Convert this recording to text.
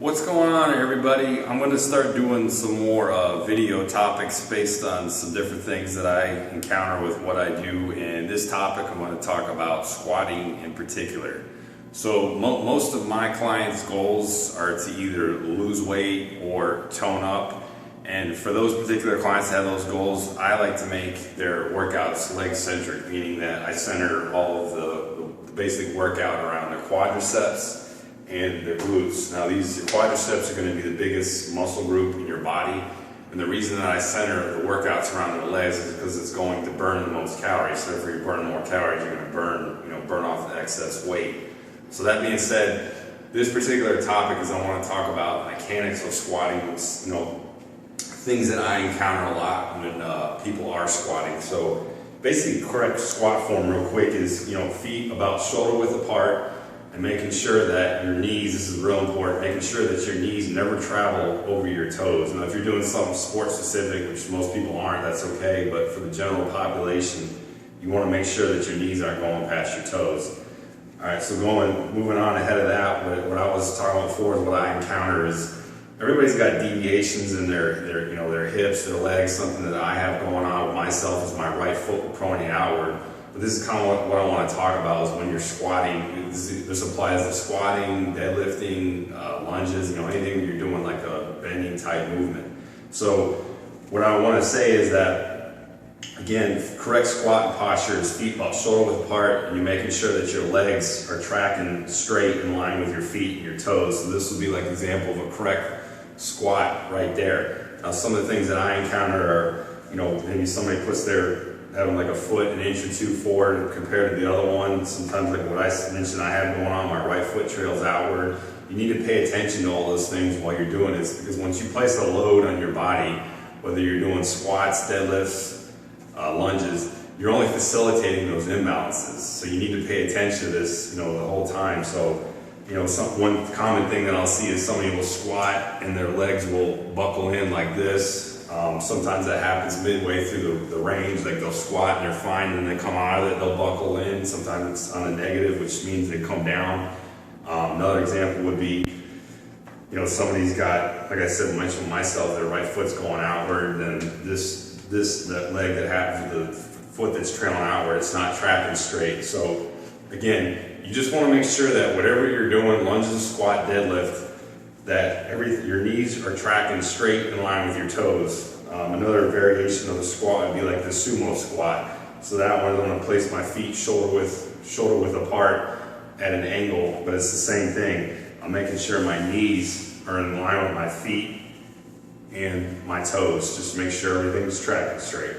What's going on, everybody? I'm going to start doing some more video topics based on some different things that I encounter with what I do. And this topic, I'm going to talk about squatting in particular. So most of my clients' goals are to either lose weight or tone up. And for those particular clients that have those goals, I like to make their workouts leg-centric, meaning that I center all of the basic workout around their quadriceps and their glutes. Now these quadriceps are going to be the biggest muscle group in your body, and the reason that I center the workouts around the legs is because it's going to burn the most calories. So if you're burning more calories, you're going to burn off the excess weight. So that being said, this particular topic is I want to talk about mechanics of squatting, things that I encounter a lot when people are squatting. So basically, correct squat form real quick is feet about shoulder width apart, and making sure that your knees, this is real important, making sure that your knees never travel over your toes. Now if you're doing something sport specific, which most people aren't, that's okay, but for the general population, you want to make sure that your knees aren't going past your toes. Alright, so moving on ahead of that, what I was talking about before is what I encounter is everybody's got deviations in their hips, their legs. Something that I have going on with myself is my right foot pointing outward. But this is kind of what I want to talk about is when you're squatting. This applies to squatting, deadlifting, lunges, anything you're doing like a bending type movement. So what I want to say is that, again, correct squat posture is feet about shoulder width apart, and you're making sure that your legs are tracking straight in line with your feet and your toes. So this would be like an example of a correct squat right there. Now some of the things that I encounter are, maybe somebody having like a foot an inch or two forward compared to the other one. Sometimes, like what I mentioned I have going on, my right foot trails outward. You need to pay attention to all those things while you're doing this, because once you place a load on your body, whether you're doing squats, deadlifts, lunges, you're only facilitating those imbalances. So you need to pay attention to this, the whole time. So, one common thing that I'll see is somebody will squat and their legs will buckle in like this. Sometimes that happens midway through the range, like they'll squat and they're fine, and then they come out of it, they'll buckle in. Sometimes it's on a negative, which means they come down. Another example would be, somebody's got, like I said, mentioned myself, their right foot's going outward, and that leg that happens with the foot that's trailing outward, it's not tracking straight. So again, you just want to make sure that whatever you're doing, lunges, squat, deadlift, that your knees are tracking straight in line with your toes. Another variation of the squat would be like the sumo squat. So that one, I'm going to place my feet shoulder width apart at an angle, but it's the same thing. I'm making sure my knees are in line with my feet and my toes, just to make sure everything's tracking straight.